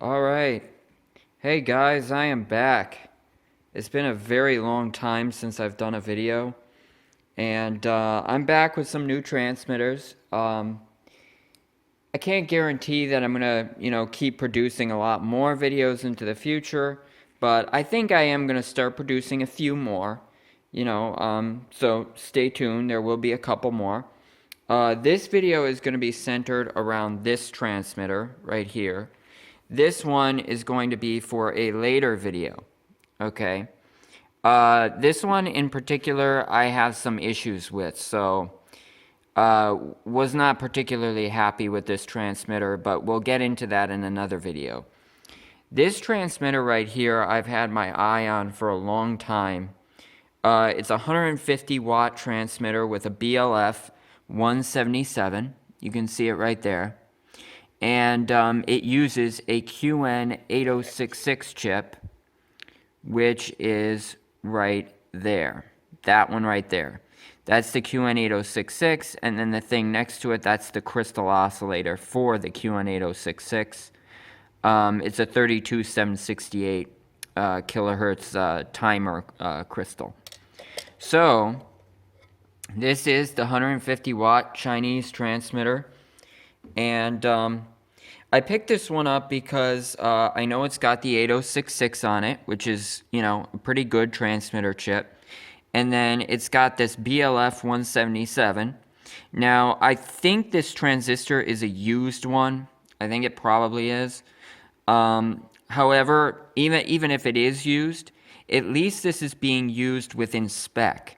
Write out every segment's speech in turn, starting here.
All right. Hey guys, I am back. It's been a very long time since I've done a video, and I'm back with some new transmitters. I can't guarantee that I'm gonna, keep producing a lot more videos into the future, but I think I am gonna start producing a few more. So stay tuned. There will be a couple more. This video is going to be centered around this transmitter right here. This one is going to be for a later video, okay? This one in particular, I have some issues with, so was not particularly happy with this transmitter, but we'll get into that in another video. This transmitter right here, I've had my eye on for a long time. It's a 150 watt transmitter with a BLF 177. You can see it right there. And it uses a QN8066 chip, which is right there. That one right there. That's the QN8066, and then the thing next to it, that's the crystal oscillator for the QN8066. It's a 32768 kilohertz timer crystal. So, this is the 150 watt Chinese transmitter. And I picked this one up because I know it's got the 8066 on it, which is, a pretty good transmitter chip. And then it's got this BLF 177. Now, I think this transistor is a used one. I think it probably is. However, even if it is used, at least this is being used within spec.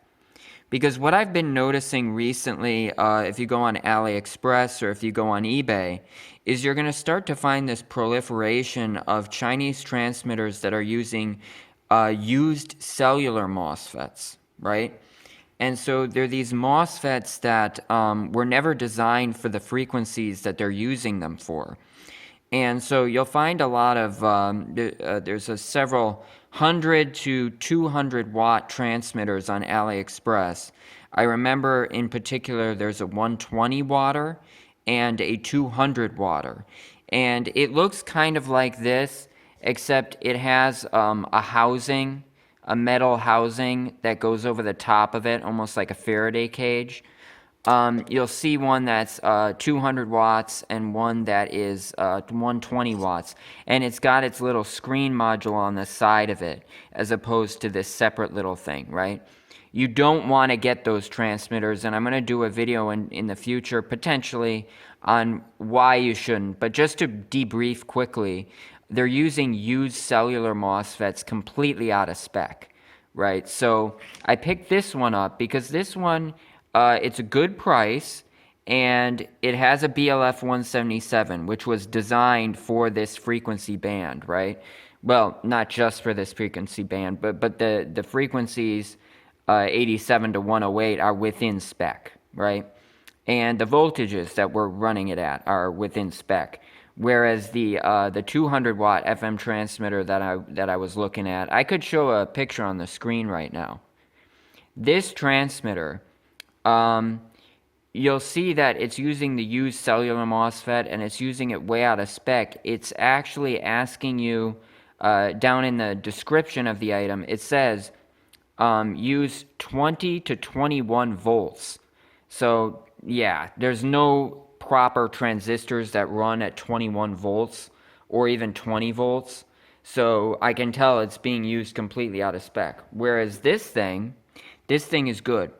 Because what I've been noticing recently, if you go on AliExpress or if you go on eBay, is you're going to start to find this proliferation of Chinese transmitters that are using used cellular MOSFETs, right? And so they're these MOSFETs that were never designed for the frequencies that they're using them for. And so you'll find a lot of, there's several 100 to 200 watt transmitters on AliExpress. I remember in particular there's a 120 watter and a 200 watter. And it looks kind of like this, except it has a housing, a metal housing that goes over the top of it, almost like a Faraday cage. You'll see one that's 200 watts and one that is 120 watts. And it's got its little screen module on the side of it, as opposed to this separate little thing, right? You don't want to get those transmitters, and I'm going to do a video in the future, potentially, on why you shouldn't. But just to debrief quickly, they're using used cellular MOSFETs completely out of spec, right? So I picked this one up because this one... it's a good price, and it has a BLF 177, which was designed for this frequency band, right? Well, not just for this frequency band, but the frequencies 87 to 108 are within spec, right? And the voltages that we're running it at are within spec. Whereas the 200 watt FM transmitter that I was looking at, I could show a picture on the screen right now. This transmitter, you'll see that it's using the used cellular MOSFET, and it's using it way out of spec. It's actually asking you, down in the description of the item, it says, use 20 to 21 volts. So, yeah, there's no proper transistors that run at 21 volts, or even 20 volts. So, I can tell it's being used completely out of spec. Whereas this thing is good.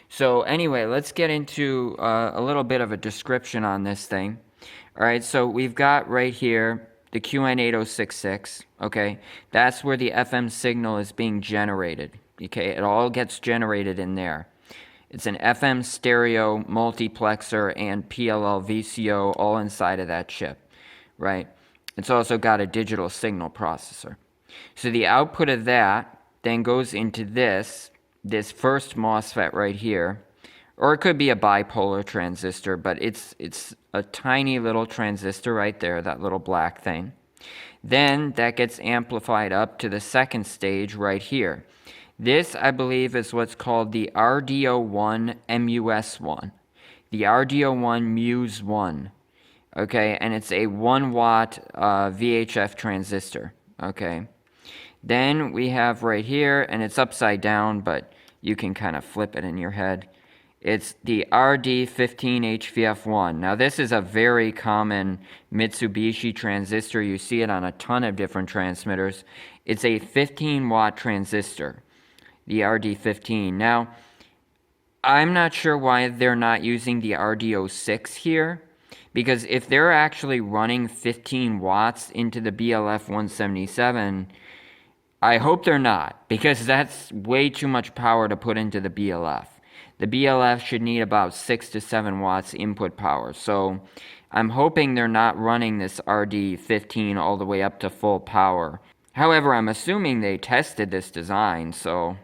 So anyway, let's get into a little bit of a description on this thing. All right, so we've got right here the QN8066, okay? That's where the FM signal is being generated, okay? It all gets generated in there. It's an FM stereo multiplexer and PLL VCO all inside of that chip, right? It's also got a digital signal processor. So the output of that then goes into this first MOSFET right here, or it could be a bipolar transistor, but it's a tiny little transistor right there, that little black thing. Then that gets amplified up to the second stage right here. This, I believe, is what's called the RDO1 MUS1, the RDO1 MUS1. okay, and it's a 1 watt VHF transistor, okay. Then we have right here, and it's upside down, but you can kind of flip it in your head. It's the RD15HVF1. Now this is a very common Mitsubishi transistor. You see it on a ton of different transmitters. It's a 15 watt transistor, the RD15. Now, I'm not sure why they're not using the RD06 here, because if they're actually running 15 watts into the BLF 177, I hope they're not, because that's way too much power to put into the BLF. The BLF should need about 6 to 7 watts input power. So I'm hoping they're not running this RD15 all the way up to full power. However, I'm assuming they tested this design, so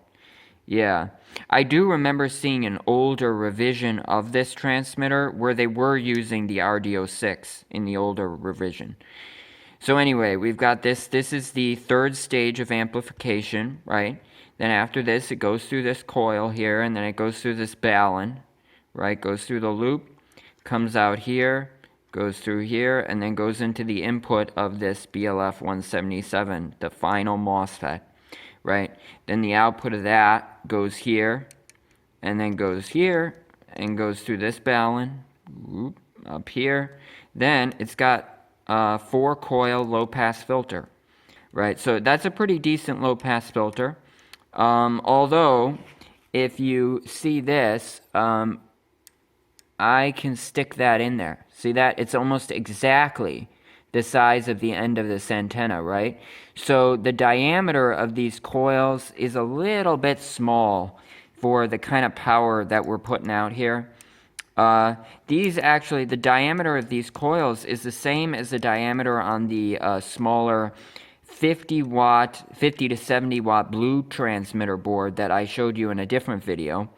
yeah. I do remember seeing an older revision of this transmitter where they were using the RD06 in the older revision. So anyway, we've got this. This is the third stage of amplification, right? Then after this, it goes through this coil here, and then it goes through this balun, right? Goes through the loop, comes out here, goes through here, and then goes into the input of this BLF 177, the final MOSFET, right? Then the output of that goes here, and then goes here, and goes through this balun, whoop, up here. Then it's got 4 coil low pass filter, right? So that's a pretty decent low pass filter. Although, if you see this, I can stick that in there. See that? It's almost exactly the size of the end of this antenna, right? So the diameter of these coils is a little bit small for the kind of power that we're putting out here. The diameter of these coils is the same as the diameter on the smaller 50 to 70 watt blue transmitter board that I showed you in a different video.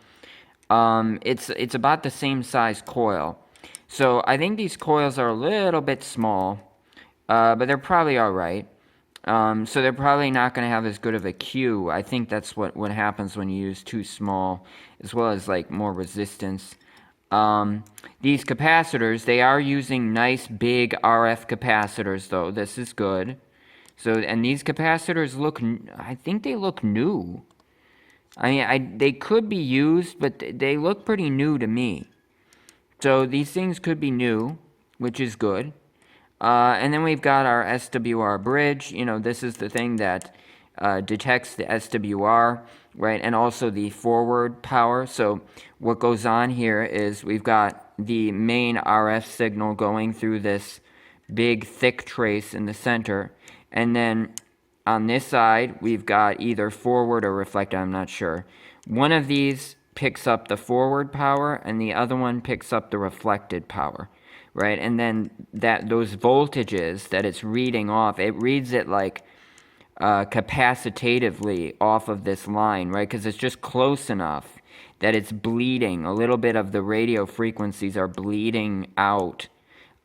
It's about the same size coil. So I think these coils are a little bit small, but they're probably all right. So they're probably not going to have as good of a Q. I think that's what happens when you use too small, as well as like more resistance. These capacitors, they are using nice big RF capacitors though. This is good. So, and these capacitors I think they look new. I mean, they could be used, but they look pretty new to me. So these things could be new, which is good. And then we've got our SWR bridge. You know, this is the thing that detects the SWR, right? And also the forward power. So what goes on here is we've got the main RF signal going through this big thick trace in the center. And then on this side, we've got either forward or reflected, I'm not sure. One of these picks up the forward power, and the other one picks up the reflected power, right? And then those voltages that it's reading off, it reads it like capacitatively off of this line, right? Because it's just close enough that it's bleeding. A little bit of the radio frequencies are bleeding out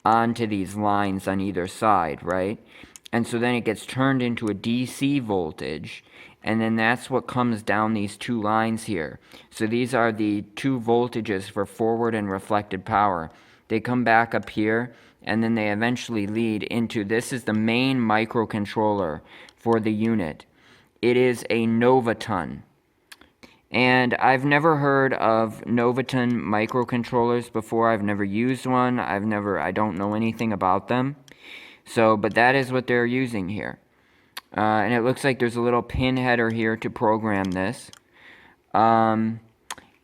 onto these lines on either side, right? And so then it gets turned into a DC voltage, and then that's what comes down these two lines here. So these are the two voltages for forward and reflected power. They come back up here, and then they eventually lead into, this is the main microcontroller for the unit. It is a Novaton. And I've never heard of Novaton microcontrollers before. I've never used one. I don't know anything about them. So, but that is what they're using here. And it looks like there's a little pin header here to program this. And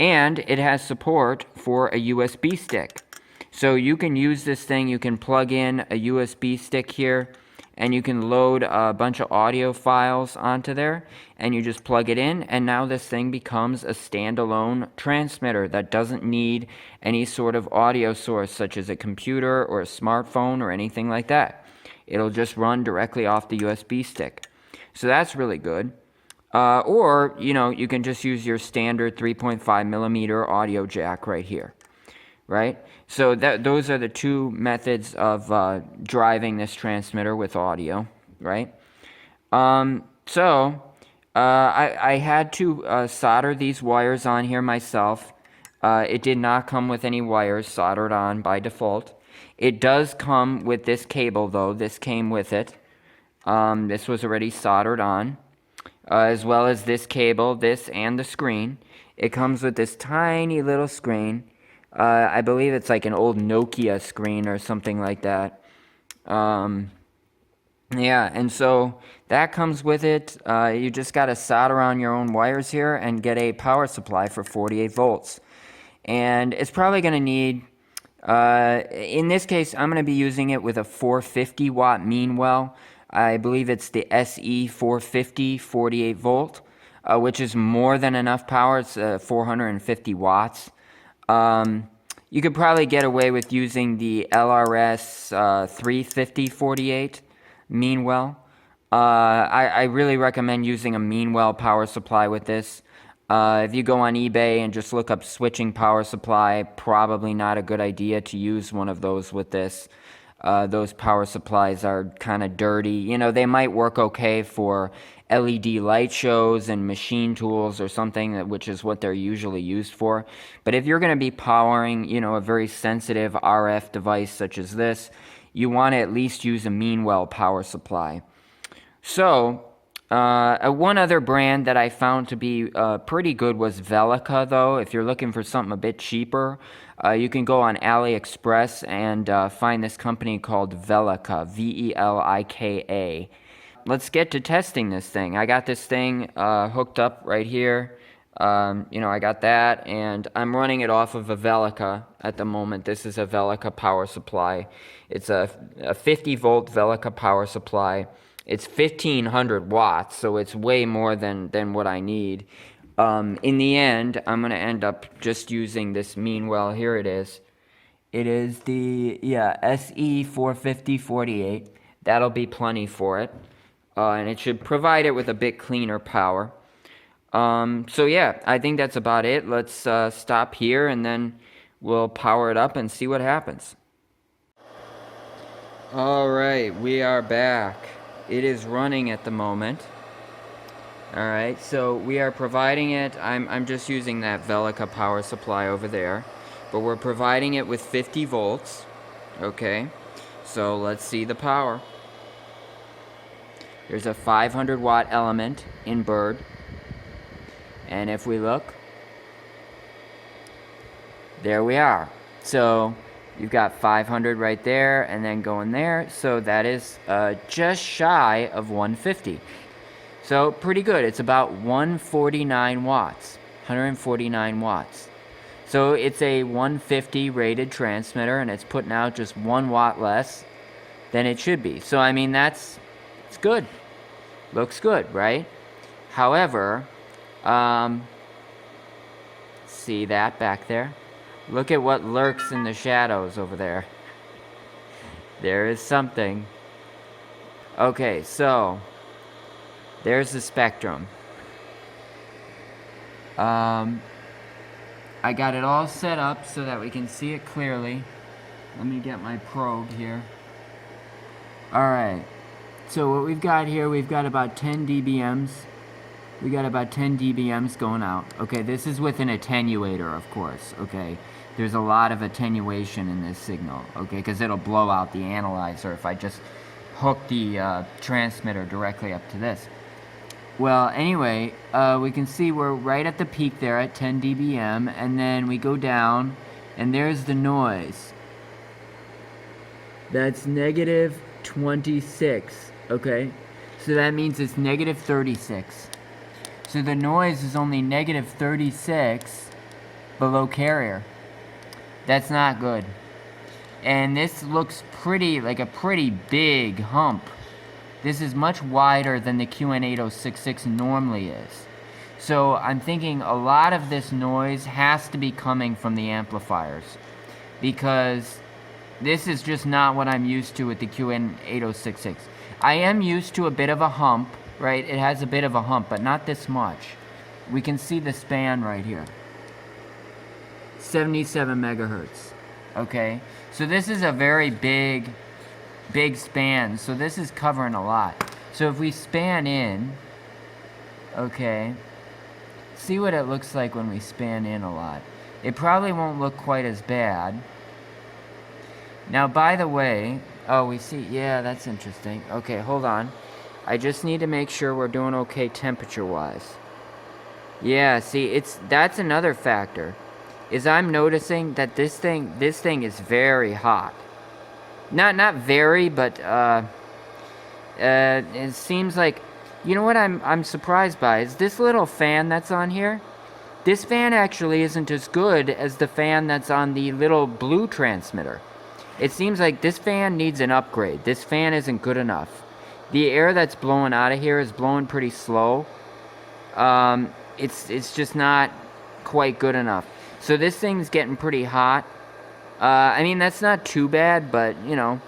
it has support for a USB stick. So you can use this thing, you can plug in a USB stick here, and you can load a bunch of audio files onto there, and you just plug it in, and now this thing becomes a standalone transmitter that doesn't need any sort of audio source, such as a computer or a smartphone or anything like that. It'll just run directly off the USB stick. So that's really good. Or, you know, you can just use your standard 3.5 millimeter audio jack right here, right? So those are the two methods of driving this transmitter with audio, right? I had to solder these wires on here myself. It did not come with any wires soldered on by default. It does come with this cable, though. This came with it. This was already soldered on, as well as this cable, this and the screen. It comes with this tiny little screen. I believe it's like an old Nokia screen or something like that. Yeah, and so that comes with it. You just got to solder on your own wires here and get a power supply for 48 volts. And it's probably going to need, in this case, I'm going to be using it with a 450 watt mean well. I believe it's the SE 450 48 volt, which is more than enough power. It's 450 watts. You could probably get away with using the LRS 350 48 mean well. I really recommend using a mean well power supply with this. If you go on eBay and just look up switching power supply, probably not a good idea to use one of those with this. Those power supplies are kind of dirty. You know, they might work okay for LED light shows and machine tools or something, which is what they're usually used for. But if you're going to be powering, you know, a very sensitive RF device such as this, you want to at least use a mean well power supply. So, one other brand that I found to be pretty good was Velica, though. If you're looking for something a bit cheaper, you can go on AliExpress and find this company called Velica, Velika. Let's get to testing this thing. I got this thing hooked up right here. You know, I got that, and I'm running it off of a Velica at the moment. This is a Velica power supply. It's a 50 volt Velica power supply. It's 1500 watts, so it's way more than what I need. In the end, I'm going to end up just using this mean well. Here it is. It is the, SE 450 48. That'll be plenty for it. And it should provide it with a bit cleaner power. So yeah, I think that's about it. Let's stop here and then we'll power it up and see what happens. Alright, we are back. It is running at the moment. Alright, so we are providing it. I'm just using that Velica power supply over there. But we're providing it with 50 volts. Okay, so let's see the power. There's a 500 watt element in Bird. And if we look, there we are. So you've got 500 right there and then going there. So that is just shy of 150. So pretty good. It's about 149 watts. 149 watts. So it's a 150 rated transmitter and it's putting out just 1 watt less than it should be. So I mean, it's good. Looks good, right? However, see that back there? Look at what lurks in the shadows over there. There is something. Okay, so there's the spectrum. I got it all set up so that we can see it clearly. Let me get my probe here. Alright, so what we've got here, we've got about 10 dBms. We got about 10 dBms going out. Okay, this is with an attenuator, of course, okay? There's a lot of attenuation in this signal, okay? Because it'll blow out the analyzer if I just hook the transmitter directly up to this. Well, anyway, we can see we're right at the peak there at 10 dBm, and then we go down, and there's the noise. That's negative 26, okay? So that means it's negative 36. So the noise is only negative 36 below carrier. That's not good. And this looks like a pretty big hump. This is much wider than the QN8066 normally is. So I'm thinking a lot of this noise has to be coming from the amplifiers, because this is just not what I'm used to with the QN8066. I am used to a bit of a hump, right? It has a bit of a hump, but not this much. We can see the span right here. 77 megahertz. Okay? So this is a very big span. So this is covering a lot. So if we span in, okay, see what it looks like when we span in a lot. It probably won't look quite as bad. Now, by the way, oh, we see, yeah, that's interesting. Okay, hold on. I just need to make sure we're doing okay temperature-wise. Yeah, see, that's another factor, is I'm noticing that this thing is very hot. Not very, but, it seems like, you know what I'm surprised by, is this little fan that's on here. This fan actually isn't as good as the fan that's on the little blue transmitter. It seems like this fan needs an upgrade. This fan isn't good enough. The air that's blowing out of here is blowing pretty slow. It's just not quite good enough. So this thing's getting pretty hot. I mean, that's not too bad, but, you know,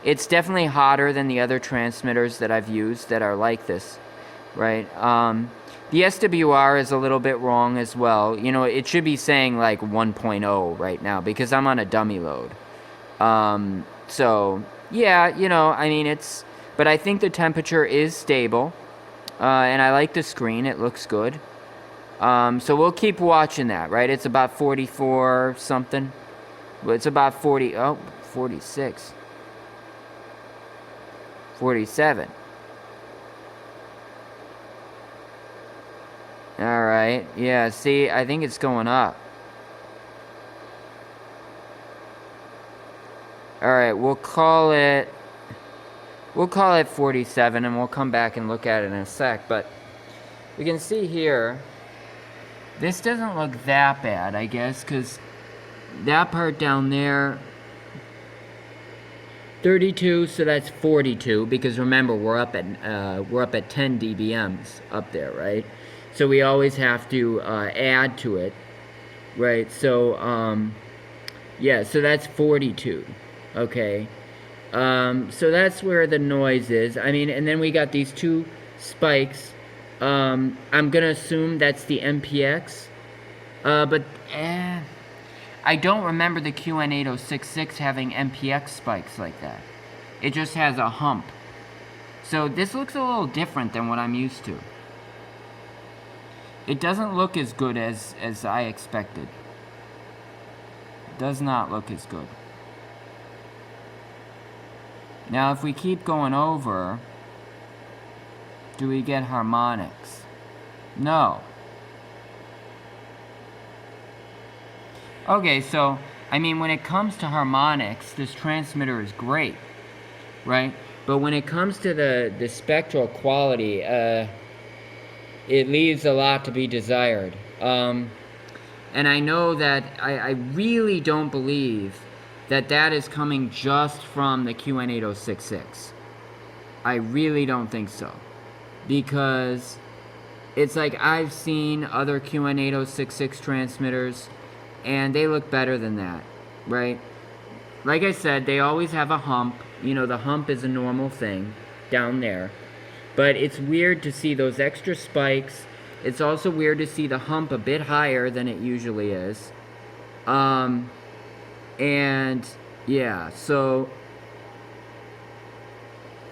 it's definitely hotter than the other transmitters that I've used that are like this, right? The SWR is a little bit wrong as well. You know, it should be saying like 1.0 right now because I'm on a dummy load. So, yeah, you know, I mean, but I think the temperature is stable. And I like the screen. It looks good. So we'll keep watching that, right? It's about 44 something. It's about 46. 47. Alright, yeah, see, I think it's going up. Alright, we'll call it 47, and we'll come back and look at it in a sec, but we can see here, this doesn't look that bad, I guess, because that part down there, 32, so that's 42, because remember, we're up at 10 dBms up there, right? So we always have to add to it, right? So, yeah, so that's 42, okay? So that's where the noise is. I mean, and then we got these two spikes. I'm gonna assume that's the MPX, but I don't remember the QN8066 having MPX spikes like that. It just has a hump. So this looks a little different than what I'm used to. It doesn't look as good as I expected. It does not look as good. Now, if we keep going over, do we get harmonics? No. Okay, so, I mean, when it comes to harmonics, this transmitter is great, right? But when it comes to the spectral quality, it leaves a lot to be desired. And I know that I really don't believe that is coming just from the QN8066. I really don't think so. Because it's like I've seen other QN8066 transmitters, and they look better than that, right? Like I said, they always have a hump. You know, the hump is a normal thing down there. But it's weird to see those extra spikes. It's also weird to see the hump a bit higher than it usually is. And, yeah, so...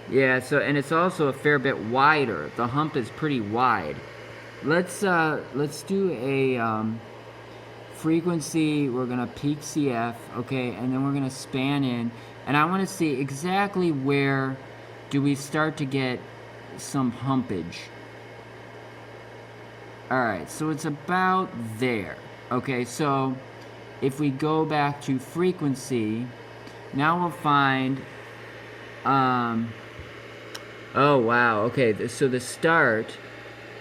Yeah, so, and it's also a fair bit wider. The hump is pretty wide. Let's do a, frequency. We're gonna peak CF, okay, and then we're gonna span in. And I want to see exactly where do we start to get some humpage. Alright, so it's about there. Okay, so if we go back to frequency, now we'll find, oh wow, okay, so the start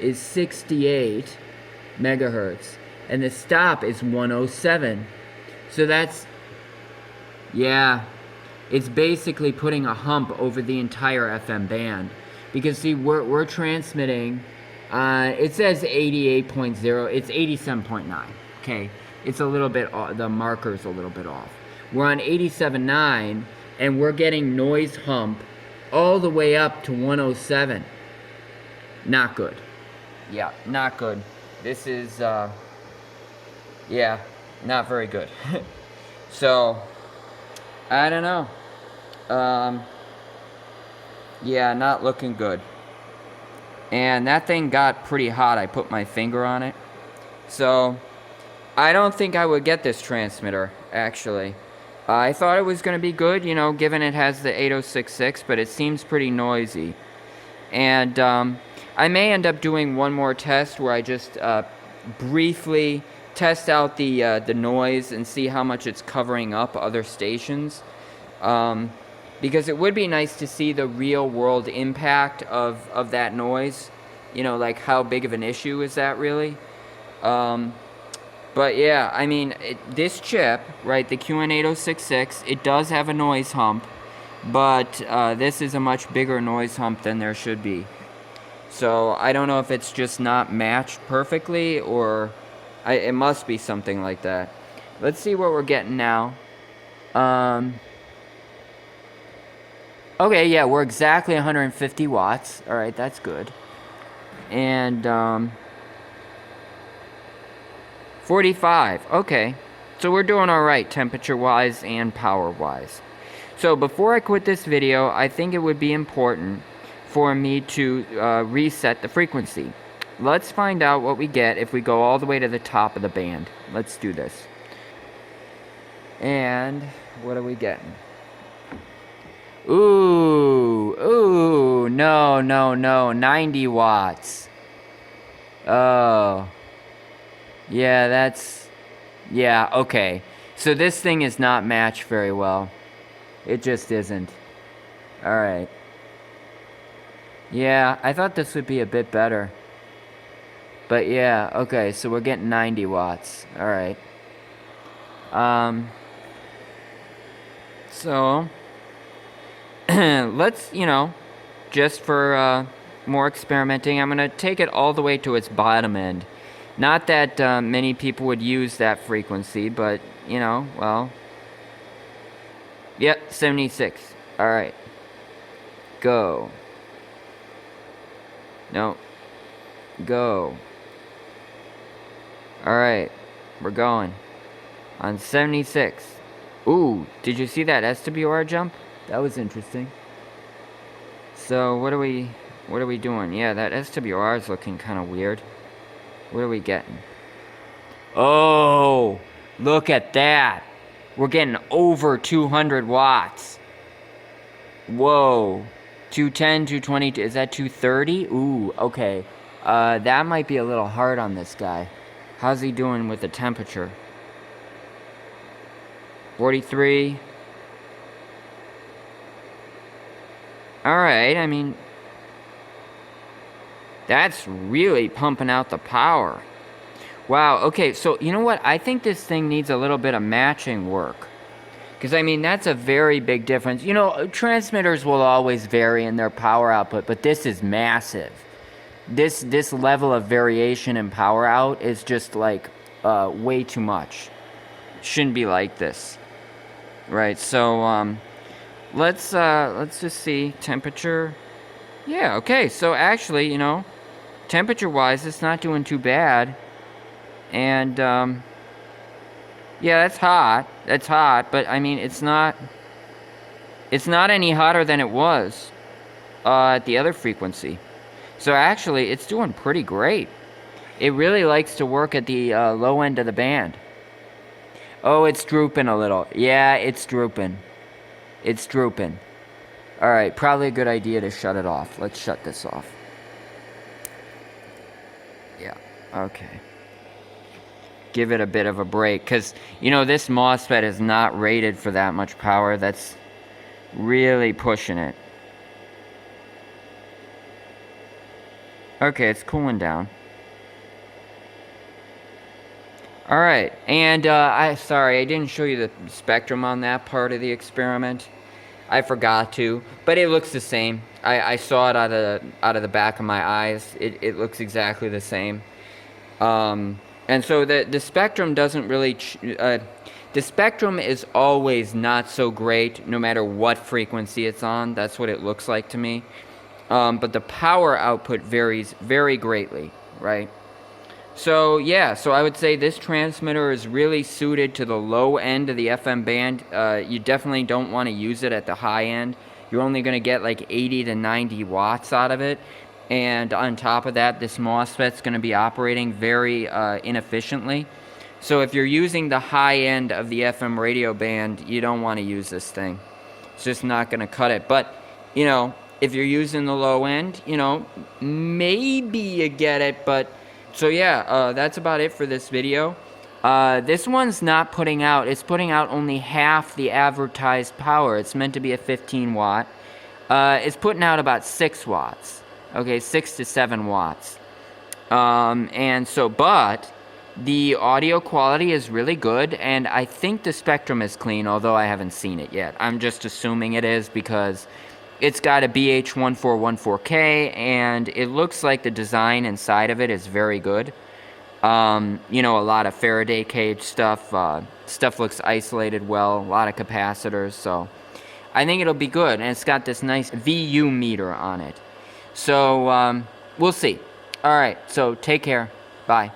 is 68 megahertz, and the stop is 107. So that's, yeah, it's basically putting a hump over the entire FM band. Because see, we're transmitting, it says 88.0, it's 87.9, okay? It's a little bit, the marker's a little bit off. We're on 87.9, and we're getting noise hump all the way up to 107. Not good. Yeah, not good. This is, yeah, not very good. So, I don't know. Yeah, not looking good. And that thing got pretty hot. I put my finger on it. So, I don't think I would get this transmitter, actually. I thought it was going to be good, you know, given it has the 8066, but it seems pretty noisy. And I may end up doing one more test where I just briefly test out the noise and see how much it's covering up other stations. Because it would be nice to see the real world impact of that noise. You know, like how big of an issue is that really? But yeah, I mean, this chip, right, the QN8066, it does have a noise hump, but this is a much bigger noise hump than there should be. So I don't know if it's just not matched perfectly, or it must be something like that. Let's see what we're getting now. Okay, yeah, we're exactly 150 watts. All right, that's good. And 45. Okay, so we're doing all right temperature-wise and power-wise. So before I quit this video, I think it would be important for me to reset the frequency. Let's find out what we get if we go all the way to the top of the band. Let's do this. And what are we getting? Ooh, no, 90 watts. Oh. Yeah, yeah, okay. So this thing is not matched very well. It just isn't. Alright. Yeah, I thought this would be a bit better. But yeah, okay, so we're getting 90 watts. Alright. So let's, you know, just for more experimenting, I'm gonna take it all the way to its bottom end. Not that many people would use that frequency, but, you know, well. Yep, 76. Alright. Go. No. Go. Alright. We're going. On 76. Ooh, did you see that SWR jump? That was interesting. So, what are we doing? Yeah, that SWR is looking kind of weird. What are we getting? Oh, look at that. We're getting over 200 watts. Whoa. 210, 220, is that 230? Ooh, okay. That might be a little hard on this guy. How's he doing with the temperature? 43. Alright, I mean, that's really pumping out the power. Wow, okay, so you know what? I think this thing needs a little bit of matching work. Because, I mean, that's a very big difference. You know, transmitters will always vary in their power output, but this is massive. This level of variation in power out is just, like, way too much. Shouldn't be like this. Right, so, let's just see. Temperature. Yeah, okay, so actually, you know, temperature-wise, it's not doing too bad. And, yeah, that's hot, but, I mean, it's not any hotter than it was, at the other frequency. So, actually, it's doing pretty great. It really likes to work at the, low end of the band. Oh, it's drooping a little. Yeah, it's drooping. It's drooping. Alright, probably a good idea to shut it off. Let's shut this off. Yeah, okay. Give it a bit of a break, because, you know, this MOSFET is not rated for that much power. That's really pushing it. Okay, it's cooling down. Alright, and sorry, I didn't show you the spectrum on that part of the experiment. I forgot to, but it looks the same. I saw it out of the back of my eyes. It looks exactly the same. And so the spectrum doesn't really... the spectrum is always not so great, no matter what frequency it's on. That's what it looks like to me. But the power output varies very greatly, right? So, yeah, so I would say this transmitter is really suited to the low end of the FM band. You definitely don't want to use it at the high end. You're only going to get like 80 to 90 watts out of it. And on top of that, this MOSFET's going to be operating very inefficiently. So if you're using the high end of the FM radio band, you don't want to use this thing. It's just not going to cut it. But, you know, if you're using the low end, you know, maybe you get it. But, so yeah, that's about it for this video. This one's not putting out, it's putting out only half the advertised power. It's meant to be a 15 watt. It's putting out about 6 watts. Okay, 6 to 7 watts. And so, but the audio quality is really good, and I think the spectrum is clean, although I haven't seen it yet. I'm just assuming it is because it's got a BH1414K, and it looks like the design inside of it is very good. You know, a lot of Faraday cage stuff. Stuff looks isolated well, a lot of capacitors, so I think it'll be good. And it's got this nice VU meter on it. So, we'll see. All right, so take care. Bye.